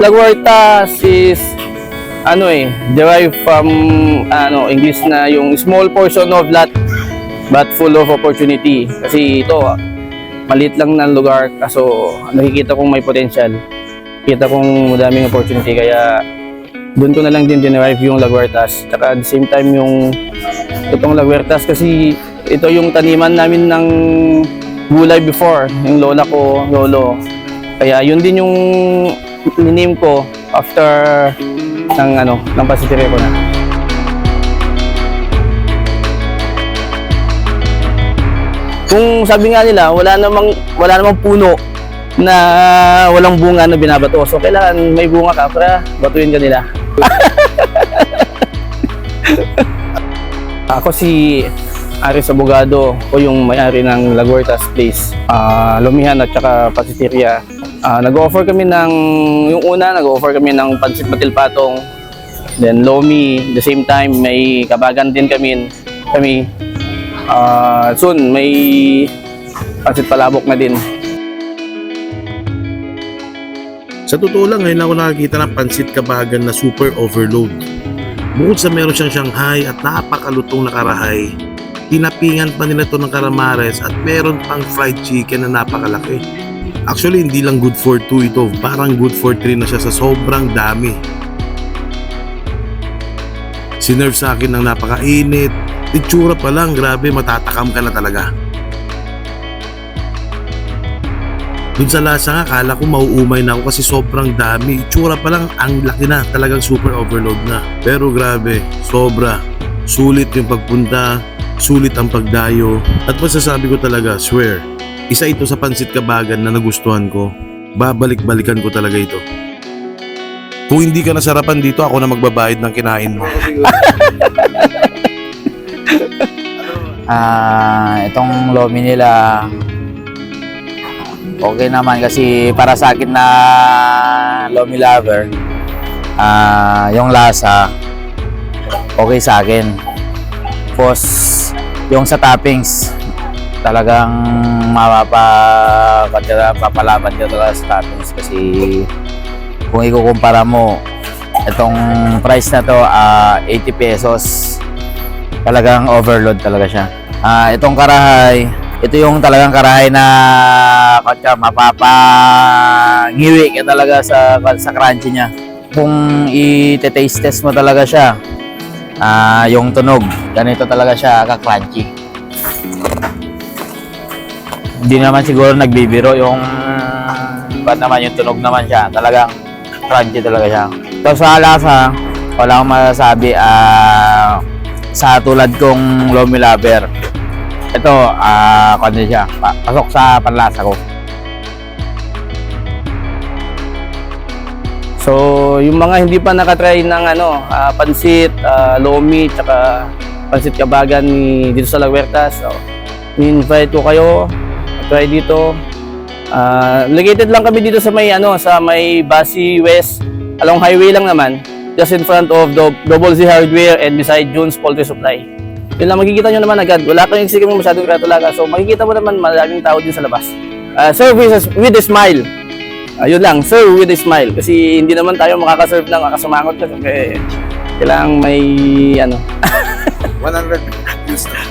Lagwartas is derived from English na yung small portion of lot but full of opportunity. Kasi ito, maliit lang ng lugar kaso nakikita kong may potential. Kita kong madaming opportunity kaya doon ko na lang din dinerive yung Lagwartas. Tsaka at the same time yung itong Lagwartas kasi ito yung taniman namin ng gulay before, yung lola ko, lolo. Kaya yun din yung ninim ko after ng pasitire ko na. Kung sabi nga nila, wala namang puno na walang bunga na binabato. So kailangan may bunga ka para batuin ka nila. Ako si Aris Abogado, o yung may-ari ng Lagwartas Place, Lumihan at saka Pasiteria. Nag-offer kami nag-offer kami ng pansit batil-patong, then lomi, the same time may kabagan din kami. Soon may pansit palabok na din. Sa totoo lang, ngayon ako nakakita ng pansit kabagan na super overload. Bukod sa meron siyang Shanghai at napakalutong na karahay, tinapingan pa nila ito ng karamares at meron pang fried chicken na napakalaki. Actually, hindi lang good for 2 ito, parang good for 3 na siya sa sobrang dami. Sinerve sa akin ng napakainit, itsura pa lang, grabe, matatakam ka na talaga. Dun sa lasa nga, kala ko mauumay na ako kasi sobrang dami. Itsura pa lang, ang laki na, talagang super overload na. Pero grabe, sobra. Sulit yung pagpunta, sulit ang pagdayo. At masasabi ko talaga, swear, isa ito sa pansit kabagan na nagustuhan ko. Babalik-balikan ko talaga ito. Kung hindi ka nasarapan dito, ako na magbabayad ng kinain mo. Itong lomi nila okay naman kasi para sa akin na lomi lover, yung lasa okay sa akin. Tapos yung sa toppings talagang mapapalaban ka talaga sa toppings kasi kung ikukumpara mo itong price na to, 80 pesos, talagang overload talaga siya. Itong karahay, ito yung talagang karahay na mapapangiwi ka talaga sa crunchy niya. Kung i-taste test mo talaga siya, yung tunog, ganito talaga siya ka-crunchy. Hindi naman siguro nagbibiro yung yung tunog naman siya, talagang crunchy talaga siya. So sa lasa, wala akong masasabi sa tulad kong lomi lover. Ito, kanya siya, pasok sa panlasa ko. So, yung mga hindi pa nakatry ng pansit, lomi, tsaka pansit kabagan dito sa Lagwartas, i-invite ko kayo, try dito. Located lang kami dito sa may Basi West, along highway lang naman, just in front of the Double Z Hardware and beside June's Poultry Supply. Yun lang, makikita nyo naman agad. Wala kang exige mo masyadong kratulaga. So makikita mo naman maraming tao din sa labas. Serve with a smile. Yun lang, serve with a smile. Kasi hindi naman tayo makakaserve ng akasumangot kasi kailangan may 100 views na.